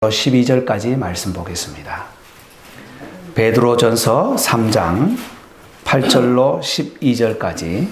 12절까지 말씀 보겠습니다. 베드로전서 3장 8절로 12절까지.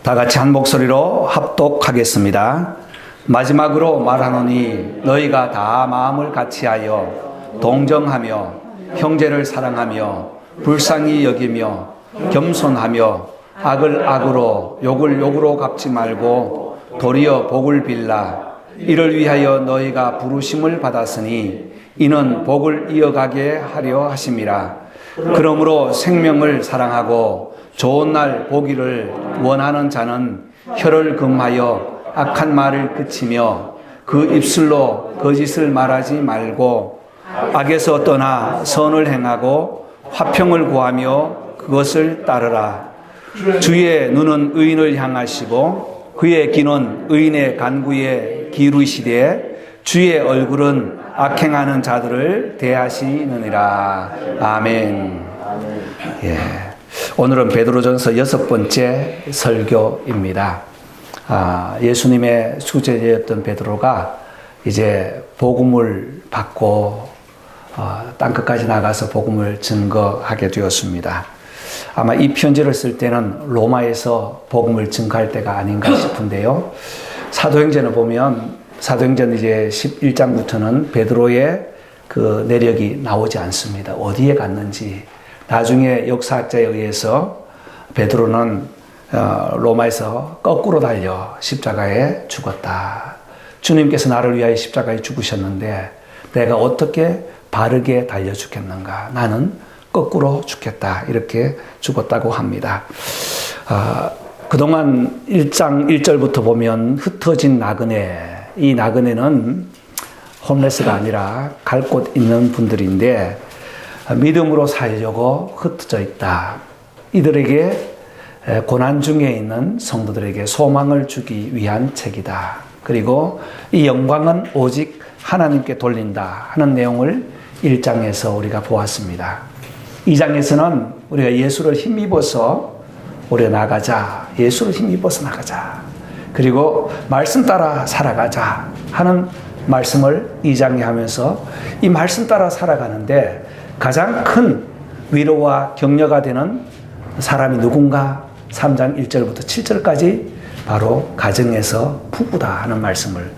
다 같이 한 목소리로 합독하겠습니다. 마지막으로 말하노니 너희가 다 마음을 같이하여 동정하며 형제를 사랑하며 불쌍히 여기며 겸손하며 악을 악으로 욕을 욕으로 갚지 말고 도리어 복을 빌라. 이를 위하여 너희가 부르심을 받았으니 이는 복을 이어가게 하려 하심이라. 그러므로 생명을 사랑하고 좋은 날 보기를 원하는 자는 혀를 금하여 악한 말을 그치며 그 입술로 거짓을 말하지 말고 악에서 떠나 선을 행하고 화평을 구하며 그것을 따르라. 주의 눈은 의인을 향하시고 그의 귀는 의인의 간구에 기울이시되 주의 얼굴은 악행하는 자들을 대하시느니라. 아멘. 예. 오늘은 베드로전서 6번째 설교입니다. 예수님의 수제자였던 베드로가 이제 복음을 받고 땅끝까지 나가서 복음을 증거하게 되었습니다. 아마 이 편지를 쓸 때는 로마에서 복음을 증거할 때가 아닌가 싶은데요. 사도행전을 보면 사도행전 이제 11장부터는 베드로의 그 내력이 나오지 않습니다. 어디에 갔는지. 나중에 역사학자에 의해서 베드로는 로마에서 거꾸로 달려 십자가에 죽었다. 주님께서 나를 위하여 십자가에 죽으셨는데 내가 어떻게 바르게 달려 죽겠는가. 나는 거꾸로 죽겠다. 이렇게 죽었다고 합니다. 그동안 1장 1절부터 보면 흩어진 나그네. 이 나그네는 홈레스가 아니라 갈 곳 있는 분들인데 믿음으로 살려고 흩어져 있다. 이들에게 고난 중에 있는 성도들에게 소망을 주기 위한 책이다. 그리고 이 영광은 오직 하나님께 돌린다 하는 내용을 1장에서 우리가 보았습니다. 2장에서는 우리가 예수를 힘입어서 우리가 나가자. 예수를 힘입어서 나가자. 그리고 말씀 따라 살아가자 하는 말씀을 2장에 하면서 이 말씀 따라 살아가는데 가장 큰 위로와 격려가 되는 사람이 누군가? 3장 1절부터 7절까지 바로 가정에서 부부다 하는 말씀을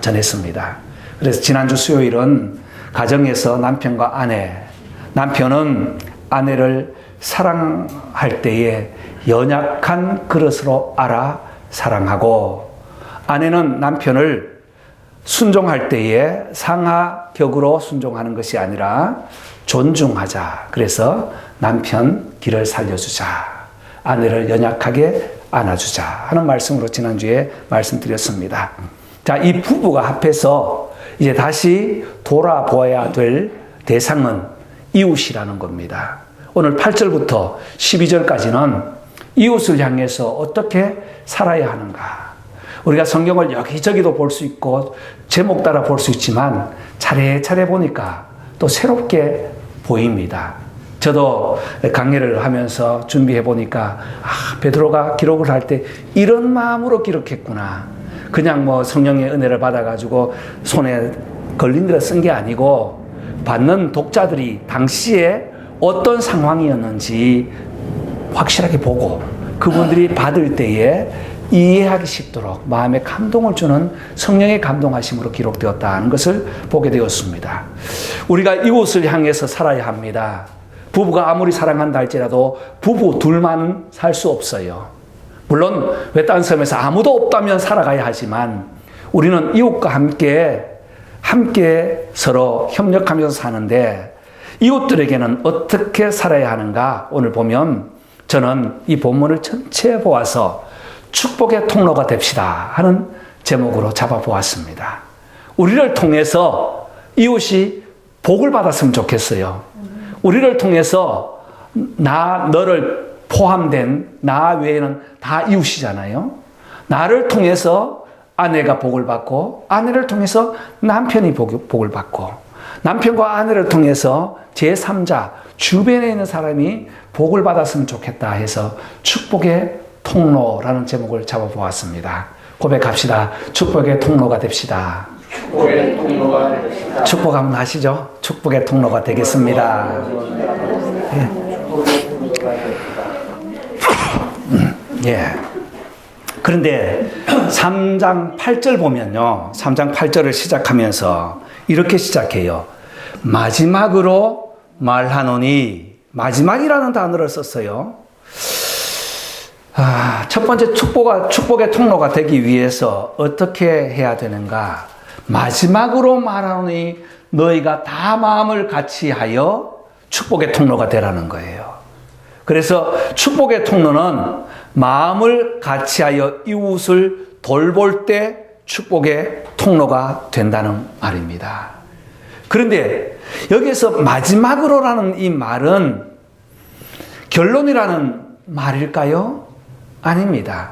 전했습니다. 그래서 지난주 수요일은 가정에서 남편과 아내, 남편은 아내를 사랑할 때에 연약한 그릇으로 알아 사랑하고 아내는 남편을 순종할 때에 상하격으로 순종하는 것이 아니라 존중하자. 그래서 남편 길을 살려주자. 아내를 연약하게 안아주자 하는 말씀으로 지난주에 말씀드렸습니다. 자, 이 부부가 합해서 이제 다시 돌아보아야 될 대상은 이웃이라는 겁니다. 오늘 8절부터 12절까지는 이웃을 향해서 어떻게 살아야 하는가. 우리가 성경을 여기저기도 볼 수 있고 제목 따라 볼 수 있지만 차례차례 보니까 또 새롭게 보입니다. 저도 강의를 하면서 준비해 보니까 베드로가 기록을 할 때 이런 마음으로 기록했구나. 그냥 뭐 성령의 은혜를 받아가지고 손에 걸린 대로 쓴 게 아니고 받는 독자들이 당시에 어떤 상황이었는지 확실하게 보고 그분들이 받을 때에 이해하기 쉽도록 마음에 감동을 주는 성령의 감동하심으로 기록되었다는 것을 보게 되었습니다. 우리가 이웃을 향해서 살아야 합니다. 부부가 아무리 사랑한다 할지라도 부부 둘만 살 수 없어요. 물론 외딴 섬에서 아무도 없다면 살아가야 하지만 우리는 이웃과 함께 서로 협력하면서 사는데 이웃들에게는 어떻게 살아야 하는가 오늘 보면 저는 이 본문을 전체 보아서 축복의 통로가 됩시다 하는 제목으로 잡아보았습니다. 우리를 통해서 이웃이 복을 받았으면 좋겠어요. 우리를 통해서 너를 포함된 나 외에는 다 이웃이잖아요. 나를 통해서 아내가 복을 받고 아내를 통해서 남편이 복을 받고 남편과 아내를 통해서 제3자 주변에 있는 사람이 복을 받았으면 좋겠다 해서 축복의 통로라는 제목을 잡아보았습니다. 고백합시다. 축복의 통로가 됩시다. 축복의 통로가 됩시다. 축복 한번 하시죠. 축복의 통로가 되겠습니다. 예. 그런데 3장 8절 보면요. 3장 8절을 시작하면서 이렇게 시작해요. 마지막으로 말하노니, 마지막이라는 단어를 썼어요. 첫 번째 축복의 통로가 되기 위해서 어떻게 해야 되는가? 마지막으로 말하노니 너희가 다 마음을 같이하여 축복의 통로가 되라는 거예요. 그래서 축복의 통로는 마음을 같이하여 이웃을 돌볼 때 축복의 통로가 된다는 말입니다. 그런데 여기서 마지막으로라는 이 말은 결론이라는 말일까요? 아닙니다.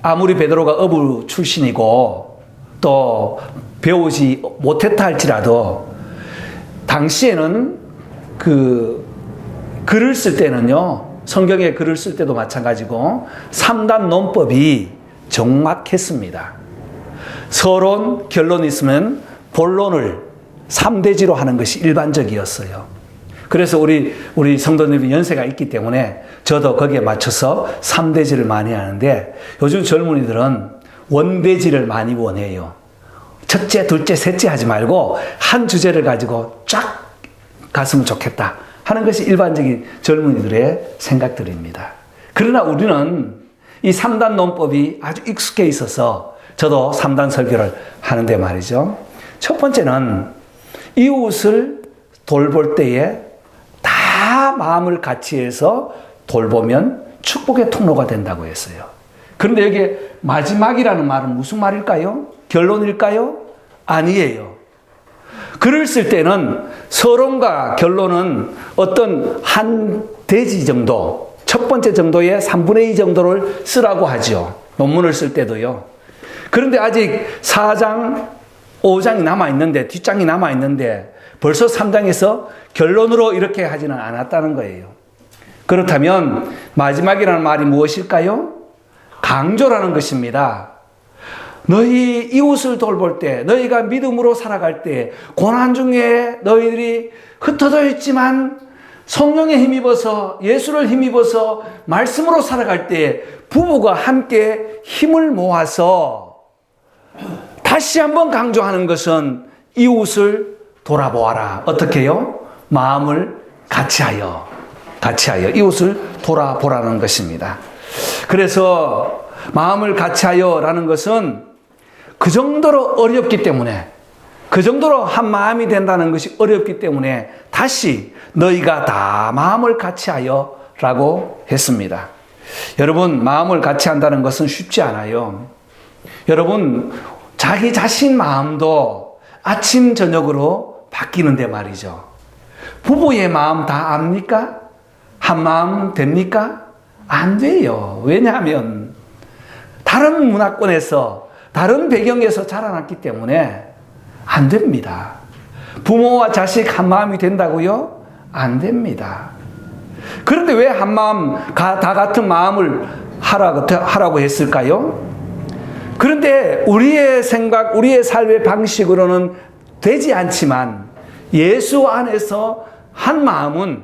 아무리 베드로가 어부 출신이고 또 배우지 못했다 할지라도 당시에는 글을 쓸 때는요, 성경에 글을 쓸 때도 마찬가지고 3단 논법이 정확했습니다. 서론, 결론이 있으면 본론을 3대지로 하는 것이 일반적이었어요. 그래서 우리 성도님이 연세가 있기 때문에 저도 거기에 맞춰서 3대지를 많이 하는데 요즘 젊은이들은 원대지를 많이 원해요. 첫째, 둘째, 셋째 하지 말고 한 주제를 가지고 쫙 갔으면 좋겠다 하는 것이 일반적인 젊은이들의 생각들입니다. 그러나 우리는 이 3단 논법이 아주 익숙해 있어서 저도 3단 설교를 하는데 말이죠. 첫 번째는 이웃을 돌볼 때에 다 마음을 같이 해서 돌보면 축복의 통로가 된다고 했어요. 그런데 여기 마지막이라는 말은 무슨 말일까요? 결론일까요? 아니에요. 글을 쓸 때는 서론과 결론은 어떤 한 대지 정도, 첫 번째 정도의 3분의 2 정도를 쓰라고 하죠. 논문을 쓸 때도요. 그런데 아직 4장, 5장이 남아있는데, 뒷장이 남아있는데 벌써 3장에서 결론으로 이렇게 하지는 않았다는 거예요. 그렇다면 마지막이라는 말이 무엇일까요? 강조라는 것입니다. 너희 이웃을 돌볼 때, 너희가 믿음으로 살아갈 때, 고난 중에 너희들이 흩어져 있지만 성령에 힘입어서, 예수를 힘입어서 말씀으로 살아갈 때 부부가 함께 힘을 모아서 다시 한번 강조하는 것은 이웃을 돌아보아라. 어떻게 해요? 마음을 같이하여 이웃을 돌아보라는 것입니다. 그래서 마음을 같이하여라는 것은 그 정도로 어렵기 때문에, 그 정도로 한 마음이 된다는 것이 어렵기 때문에 다시 너희가 다 마음을 같이하여 라고 했습니다. 여러분, 마음을 같이 한다는 것은 쉽지 않아요. 여러분, 자기 자신 마음도 아침 저녁으로 바뀌는데 말이죠. 부부의 마음 다 압니까? 한 마음 됩니까? 안 돼요. 왜냐하면 다른 문화권에서, 다른 배경에서 자라났기 때문에 안 됩니다. 부모와 자식 한 마음이 된다고요? 안 됩니다. 그런데 왜 한 마음, 다 같은 마음을 하라고 했을까요? 그런데 우리의 생각, 우리의 삶의 방식으로는 되지 않지만 예수 안에서 한 마음은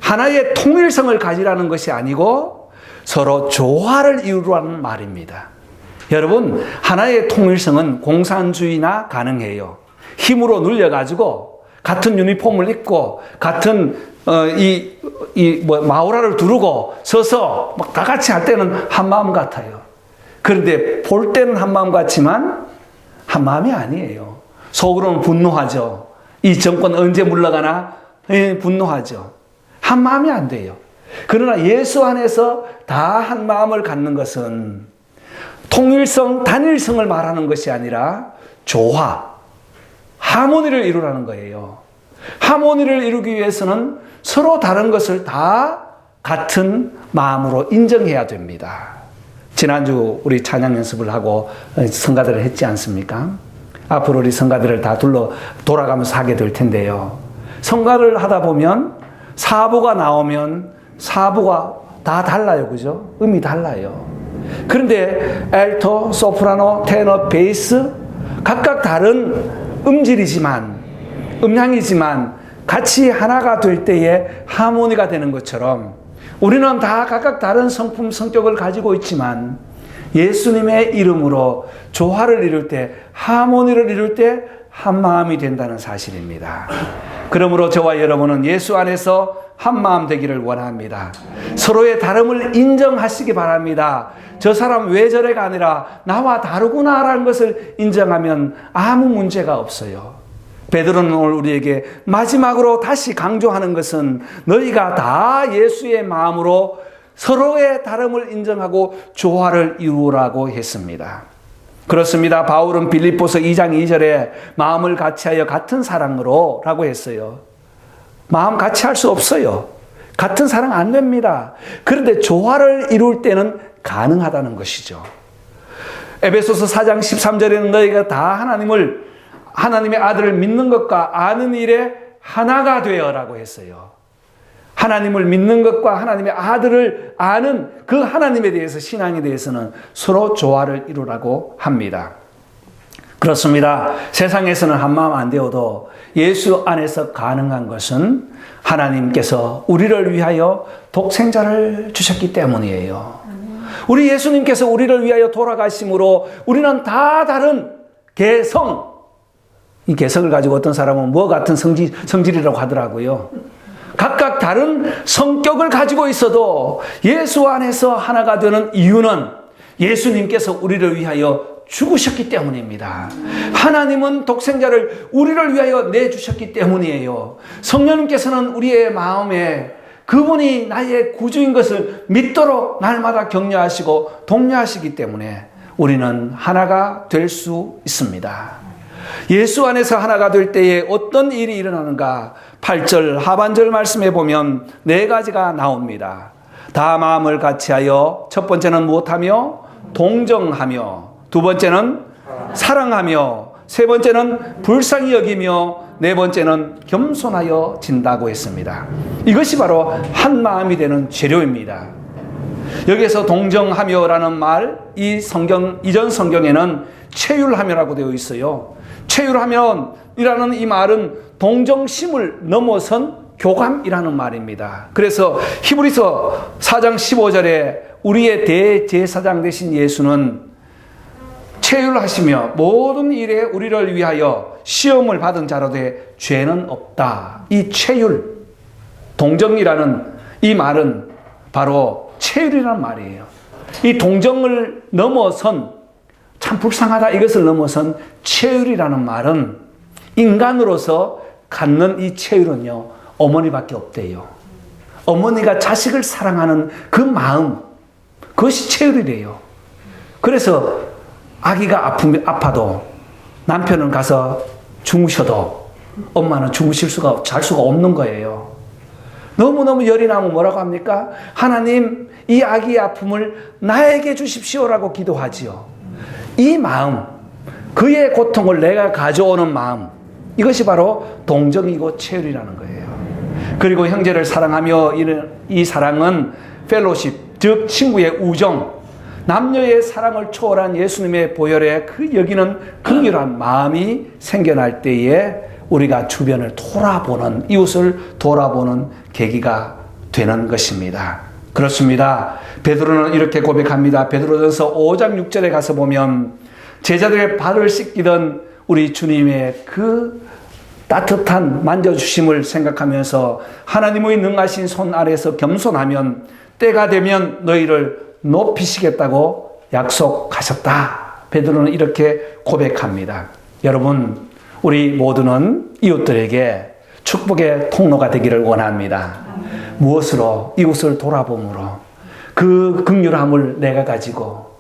하나의 통일성을 가지라는 것이 아니고 서로 조화를 이루라는 말입니다. 여러분, 하나의 통일성은 공산주의나 가능해요. 힘으로 눌려가지고 같은 유니폼을 입고 같은 마우라를 두르고 서서 막 다 같이 할 때는 한 마음 같아요. 그런데 볼 때는 한 마음 같지만 한 마음이 아니에요. 속으로는 분노하죠. 이 정권 언제 물러가나 분노하죠. 한 마음이 안 돼요. 그러나 예수 안에서 다 한 마음을 갖는 것은 통일성, 단일성을 말하는 것이 아니라 조화, 하모니를 이루라는 거예요. 하모니를 이루기 위해서는 서로 다른 것을 다 같은 마음으로 인정해야 됩니다. 지난주 우리 찬양 연습을 하고 성가대를 했지 않습니까? 앞으로 우리 성가대를 다 돌아가면서 하게 될 텐데요. 성가를 하다 보면 사부가 나오면 사부가 다 달라요. 그죠? 의미 달라요. 그런데 알토, 소프라노, 테너, 베이스 각각 다른 음량이지만 같이 하나가 될 때에 하모니가 되는 것처럼 우리는 다 각각 다른 성품, 성격을 가지고 있지만 예수님의 이름으로 조화를 이룰 때, 하모니를 이룰 때 한마음이 된다는 사실입니다. 그러므로 저와 여러분은 예수 안에서 한마음 되기를 원합니다. 서로의 다름을 인정하시기 바랍니다. 저 사람 왜 저래가 아니라 나와 다르구나라는 것을 인정하면 아무 문제가 없어요. 베드로는 오늘 우리에게 마지막으로 다시 강조하는 것은 너희가 다 예수의 마음으로 서로의 다름을 인정하고 조화를 이루라고 했습니다. 그렇습니다. 바울은 빌립보서 2장 2절에 마음을 같이하여 같은 사랑으로 라고 했어요. 마음 같이 할 수 없어요. 같은 사랑 안 됩니다. 그런데 조화를 이룰 때는 가능하다는 것이죠. 에베소서 4장 13절에는 너희가 다 하나님의 아들을 믿는 것과 아는 일에 하나가 되어라고 했어요. 하나님을 믿는 것과 하나님의 아들을 아는 그 하나님에 대해서, 신앙에 대해서는 서로 조화를 이루라고 합니다. 그렇습니다. 세상에서는 한마음 안 되어도 예수 안에서 가능한 것은 하나님께서 우리를 위하여 독생자를 주셨기 때문이에요. 우리 예수님께서 우리를 위하여 돌아가심으로 우리는 다 다른 개성, 이 개성을 가지고 어떤 사람은 뭐 같은 성질이라고 하더라고요. 각각 다른 성격을 가지고 있어도 예수 안에서 하나가 되는 이유는 예수님께서 우리를 위하여 죽으셨기 때문입니다. 하나님은 독생자를 우리를 위하여 내주셨기 때문이에요. 성령님께서는 우리의 마음에 그분이 나의 구주인 것을 믿도록 날마다 격려하시고 독려하시기 때문에 우리는 하나가 될 수 있습니다. 예수 안에서 하나가 될 때에 어떤 일이 일어나는가? 8절 하반절 말씀에 보면 4가지가 나옵니다. 다 마음을 같이하여, 첫 번째는 무엇하며? 동정하며, 두 번째는 사랑하며, 세 번째는 불쌍히 여기며, 네 번째는 겸손하여 진다고 했습니다. 이것이 바로 한 마음이 되는 재료입니다. 여기에서 동정하며라는 말, 이전 성경에는 체휼하며라고 되어 있어요. 체휼하면이라는 이 말은 동정심을 넘어선 교감이라는 말입니다. 그래서 히브리서 4장 15절에 우리의 대제사장 되신 예수는 체휼하시며 모든 일에 우리를 위하여 시험을 받은 자로 돼 죄는 없다. 이 체휼, 동정이라는 이 말은 바로 체휼이라는 말이에요. 이 동정을 넘어선, 참 불쌍하다 이것을 넘어선 체휼이라는 말은 인간으로서 갖는 이 체휼은요, 어머니밖에 없대요. 어머니가 자식을 사랑하는 그 마음, 그것이 체휼이래요. 그래서 아기가 아파도 남편은 가서 주무셔도 엄마는 잘 수가 없는 거예요. 너무너무 열이 나면 뭐라고 합니까? 하나님, 이 아기의 아픔을 나에게 주십시오라고 기도하지요. 이 마음, 그의 고통을 내가 가져오는 마음, 이것이 바로 동정이고 체휼이라는 거예요. 그리고 형제를 사랑하며, 이 사랑은 펠로십, 즉 친구의 우정, 남녀의 사랑을 초월한 예수님의 보혈에 그 여기는 긍휼한 마음이 생겨날 때에 우리가 주변을 돌아보는, 이웃을 돌아보는 계기가 되는 것입니다. 그렇습니다. 베드로는 이렇게 고백합니다. 베드로전서 5장 6절에 가서 보면 제자들의 발을 씻기던 우리 주님의 그 따뜻한 만져주심을 생각하면서 하나님의 능하신 손 아래서 겸손하면 때가 되면 너희를 높이시겠다고 약속하셨다. 베드로는 이렇게 고백합니다. 여러분, 우리 모두는 이웃들에게 축복의 통로가 되기를 원합니다. 무엇으로? 이웃을 돌아봄으로. 그 긍휼함을 내가 가지고,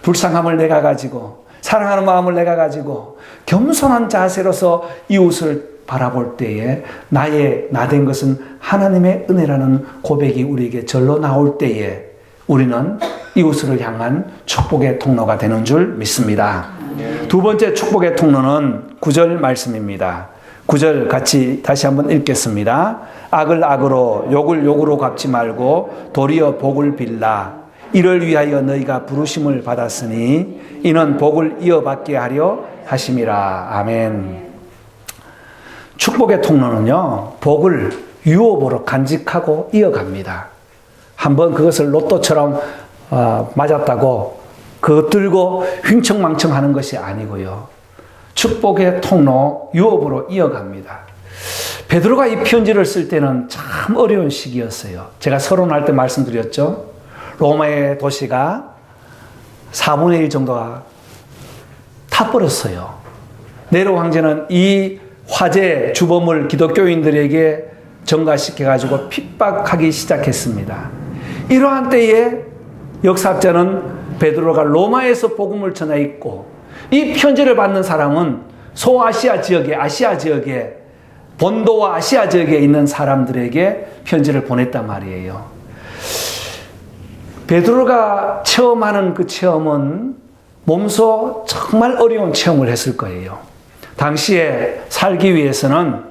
불쌍함을 내가 가지고, 사랑하는 마음을 내가 가지고, 겸손한 자세로서 이웃을 바라볼 때에 나 된 것은 하나님의 은혜라는 고백이 우리에게 절로 나올 때에 우리는 이웃을 향한 축복의 통로가 되는 줄 믿습니다. 두 번째 축복의 통로는 9절 말씀입니다. 9절 같이 다시 한번 읽겠습니다. 악을 악으로 욕을 욕으로 갚지 말고 도리어 복을 빌라. 이를 위하여 너희가 부르심을 받았으니 이는 복을 이어받게 하려 하심이라. 아멘. 축복의 통로는요, 복을 유업으로 간직하고 이어갑니다. 한번 그것을 로또처럼 맞았다고 그것 들고 휘청망청 하는 것이 아니고요. 축복의 통로, 유업으로 이어갑니다. 베드로가 이 편지를 쓸 때는 참 어려운 시기였어요. 제가 서론할 때 말씀드렸죠. 로마의 도시가 4분의 1 정도가 타버렸어요. 네로 황제는 이 화재 주범을 기독교인들에게 전가시켜가지고 핍박하기 시작했습니다. 이러한 때에 역사학자는 베드로가 로마에서 복음을 전하였고 이 편지를 받는 사람은 소아시아 지역에, 아시아 지역에, 본도와 아시아 지역에 있는 사람들에게 편지를 보냈단 말이에요. 베드로가 체험하는 그 체험은 몸소 정말 어려운 체험을 했을 거예요. 당시에 살기 위해서는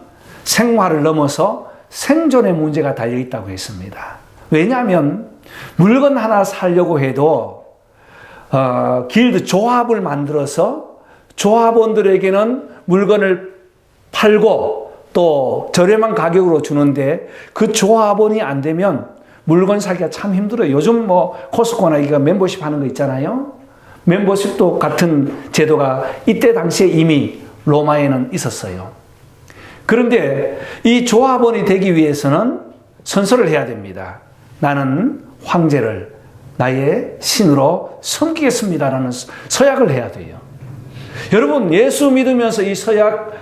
생활을 넘어서 생존의 문제가 달려있다고 했습니다. 왜냐하면 물건 하나 사려고 해도 길드 조합을 만들어서 조합원들에게는 물건을 팔고 또 저렴한 가격으로 주는데 그 조합원이 안 되면 물건 사기가 참 힘들어요. 요즘 뭐 코스코나 이거 멤버십 하는 거 있잖아요. 멤버십도 같은 제도가 이때 당시에 이미 로마에는 있었어요. 그런데 이 조합원이 되기 위해서는 선서를 해야 됩니다. 나는 황제를 나의 신으로 섬기겠습니다라는 서약을 해야 돼요. 여러분, 예수 믿으면서 이 서약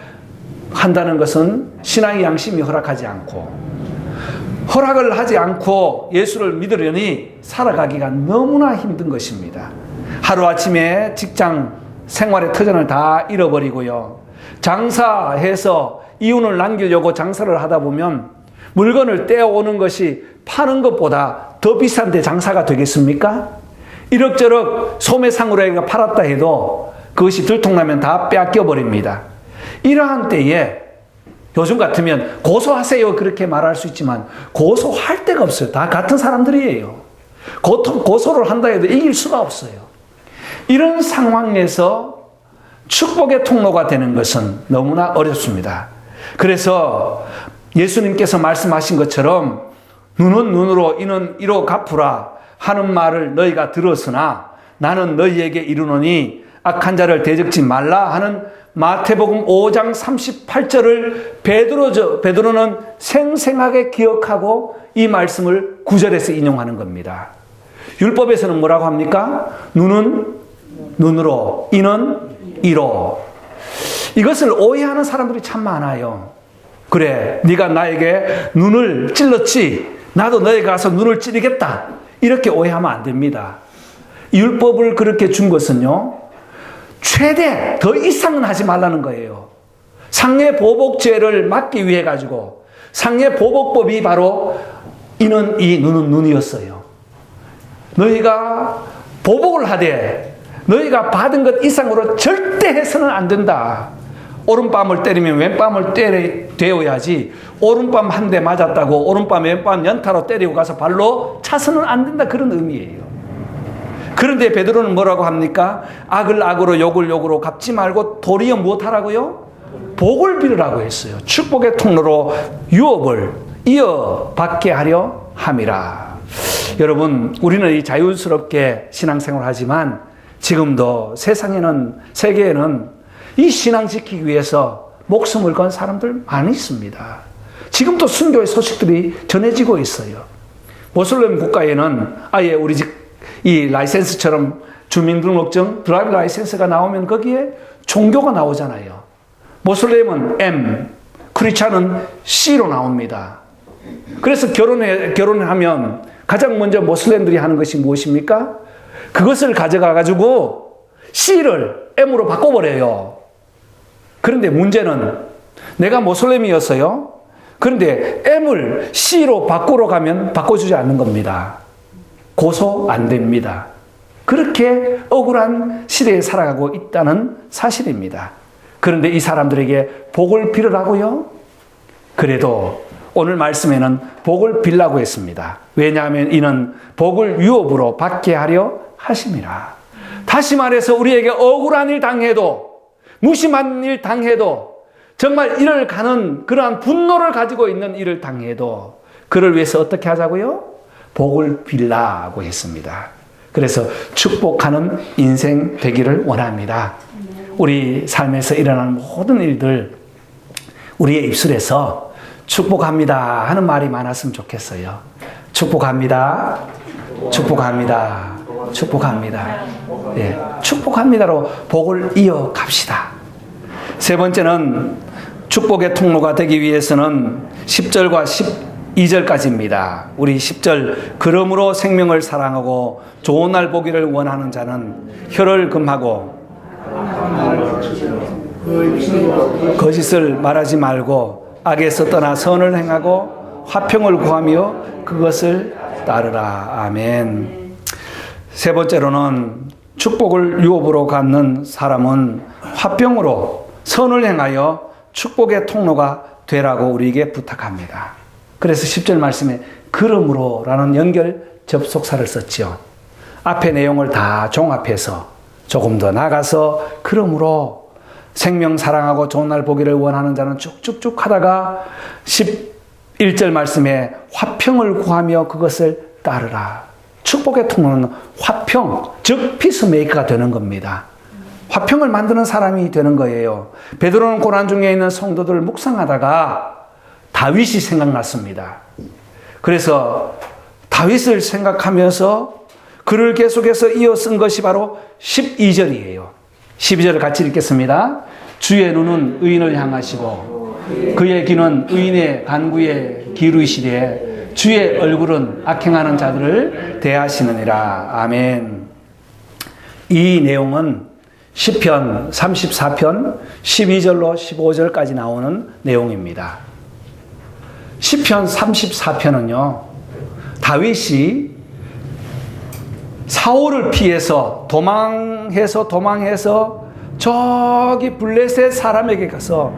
한다는 것은 신앙의 양심이 허락하지 않고, 허락을 하지 않고 예수를 믿으려니 살아가기가 너무나 힘든 것입니다. 하루아침에 직장 생활의 터전을 다 잃어버리고요. 장사해서 이윤을 남기려고 장사를 하다 보면 물건을 떼어오는 것이 파는 것보다 더 비싼데 장사가 되겠습니까? 이럭저럭 소매상으로 팔았다 해도 그것이 들통나면 다 빼앗겨버립니다. 이러한 때에 요즘 같으면 고소하세요 그렇게 말할 수 있지만 고소할 데가 없어요. 다 같은 사람들이에요. 고소를 한다 해도 이길 수가 없어요. 이런 상황에서 축복의 통로가 되는 것은 너무나 어렵습니다. 그래서 예수님께서 말씀하신 것처럼 눈은 눈으로 이는 이로 갚으라 하는 말을 너희가 들었으나 나는 너희에게 이르노니 악한 자를 대적지 말라 하는 마태복음 5장 38절을 베드로는 생생하게 기억하고 이 말씀을 9절에서 인용하는 겁니다. 율법에서는 뭐라고 합니까? 눈은 눈으로, 이는 이로. 이것을 오해하는 사람들이 참 많아요. 그래, 네가 나에게 눈을 찔렀지, 나도 너에게 가서 눈을 찌르겠다. 이렇게 오해하면 안 됩니다. 율법을 그렇게 준 것은요, 최대 더 이상은 하지 말라는 거예요. 상해 보복죄를 막기 위해 가지고 상해 보복법이 바로 이는 이, 눈은 눈이었어요. 너희가 보복을 하되 너희가 받은 것 이상으로 절대 해서는 안 된다. 오른밤을 때리면 왼밤을 때려야지 오른밤 한 대 맞았다고 오른밤 왼밤 연타로 때리고 가서 발로 차서는 안 된다. 그런 의미예요. 그런데 베드로는 뭐라고 합니까? 악을 악으로 욕을 욕으로 갚지 말고 도리어 무엇하라고요? 복을 빌으라고 했어요. 축복의 통로로 유업을 이어받게 하려 함이라. 여러분, 우리는 이 자연스럽게 신앙생활을 하지만 지금도 세계에는 이 신앙 지키기 위해서 목숨을 건 사람들 많이 있습니다. 지금도 순교의 소식들이 전해지고 있어요. 모슬렘 국가에는 아예 우리 이 라이센스처럼 주민등록증, 드라이브 라이센스가 나오면 거기에 종교가 나오잖아요. 모슬렘은 M, 크리스찬은 C로 나옵니다. 그래서 결혼하면 가장 먼저 모슬렘들이 하는 것이 무엇입니까? 그것을 가져가가지고 C를 M으로 바꿔버려요. 그런데 문제는 내가 모슬렘이었어요. 그런데 M을 C로 바꾸러 가면 바꿔주지 않는 겁니다. 고소 안 됩니다. 그렇게 억울한 시대에 살아가고 있다는 사실입니다. 그런데 이 사람들에게 복을 빌으라고요? 그래도 오늘 말씀에는 복을 빌라고 했습니다. 왜냐하면 이는 복을 유업으로 받게 하려 하심이라. 다시 말해서 우리에게 억울한 일 당해도, 무심한 일 당해도, 정말 이를 가는 그러한 분노를 가지고 있는 일을 당해도 그를 위해서 어떻게 하자고요? 복을 빌라고 했습니다. 그래서 축복하는 인생 되기를 원합니다. 우리 삶에서 일어나는 모든 일들 우리의 입술에서 축복합니다 하는 말이 많았으면 좋겠어요. 축복합니다. 축복합니다. 축복합니다. 예, 축복합니다로 복을 이어갑시다. 세 번째는 축복의 통로가 되기 위해서는 10절과 12절까지입니다. 우리 10절, 그러므로 생명을 사랑하고 좋은 날 보기를 원하는 자는 혀를 금하고 거짓을 말하지 말고 악에서 떠나 선을 행하고 화평을 구하며 그것을 따르라. 아멘. 세 번째로는 축복을 유업으로 갖는 사람은 화평으로 선을 행하여 축복의 통로가 되라고 우리에게 부탁합니다. 그래서 10절 말씀에 그러므로 라는 연결 접속사를 썼지요. 앞의 내용을 다 종합해서 조금 더 나가서 그러므로 생명 사랑하고 좋은 날 보기를 원하는 자는 쭉쭉쭉 하다가 11절 말씀에 화평을 구하며 그것을 따르라. 축복의 통로는 화평, 즉 피스메이커가 되는 겁니다. 화평을 만드는 사람이 되는 거예요. 베드로는 고난 중에 있는 성도들을 묵상하다가 다윗이 생각났습니다. 그래서 다윗을 생각하면서 글을 계속해서 이어 쓴 것이 바로 12절이에요. 12절을 같이 읽겠습니다. 주의 눈은 의인을 향하시고 그의 귀는 의인의 간구에 기울이시되 주의 얼굴은 악행하는 자들을 대하시느니라. 아멘. 이 내용은 시편 34편 12절로 15절까지 나오는 내용입니다. 시편 34편은요, 다윗이 사울을 피해서 도망해서 저기 블레셋 사람에게 가서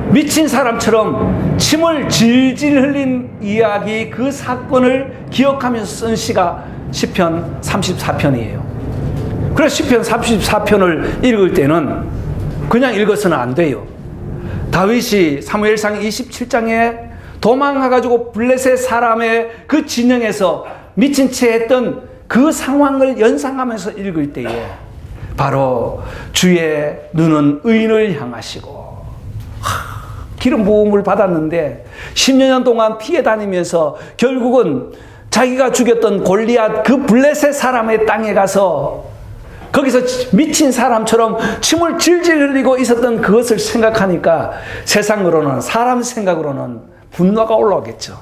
미친 사람처럼 침을 질질 흘린 이야기, 그 사건을 기억하면서 쓴 시가 시편 34편이에요. 그래서 시편 34편을 읽을 때는 그냥 읽어서는 안 돼요. 다윗이 사무엘상 27장에 도망가가지고 블레셋 사람의 그 진영에서 미친 채 했던 그 상황을 연상하면서 읽을 때에 바로 주의 눈은 의인을 향하시고, 기름 부음을 받았는데 10년 동안 피해 다니면서 결국은 자기가 죽였던 골리앗 그 블레셋 사람의 땅에 가서 거기서 미친 사람처럼 침을 질질 흘리고 있었던 그것을 생각하니까 세상으로는, 사람 생각으로는 분노가 올라오겠죠.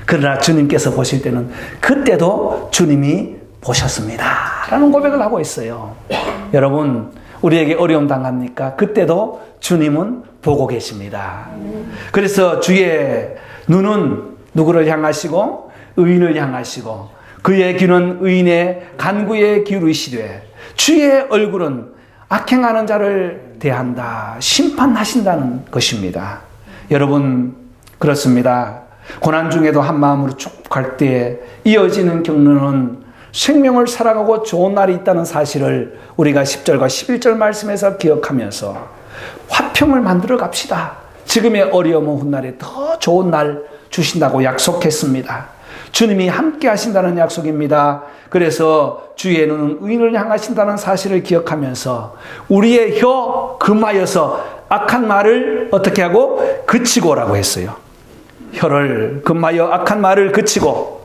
그러나 주님께서 보실 때는 그때도 주님이 보셨습니다 라는 고백을 하고 있어요. 여러분, 우리에게 어려움 당합니까? 그때도 주님은 보고 계십니다. 그래서 주의 눈은 누구를 향하시고 의인을 향하시고 그의 귀는 의인의 간구에 기울이시되 주의 얼굴은 악행하는 자를 대한다, 심판하신다는 것입니다. 여러분, 그렇습니다. 고난 중에도 한 마음으로 쭉 갈 때에 이어지는 경로는 생명을 사랑하고 좋은 날이 있다는 사실을 우리가 10절과 11절 말씀에서 기억하면서 화평을 만들어 갑시다. 지금의 어려움은 훗날에 더 좋은 날 주신다고 약속했습니다. 주님이 함께 하신다는 약속입니다. 그래서 주의 눈은 의인을 향하신다는 사실을 기억하면서 우리의 혀 금하여서 악한 말을 어떻게 하고 그치고라고 했어요. 혀를 금하여 악한 말을 그치고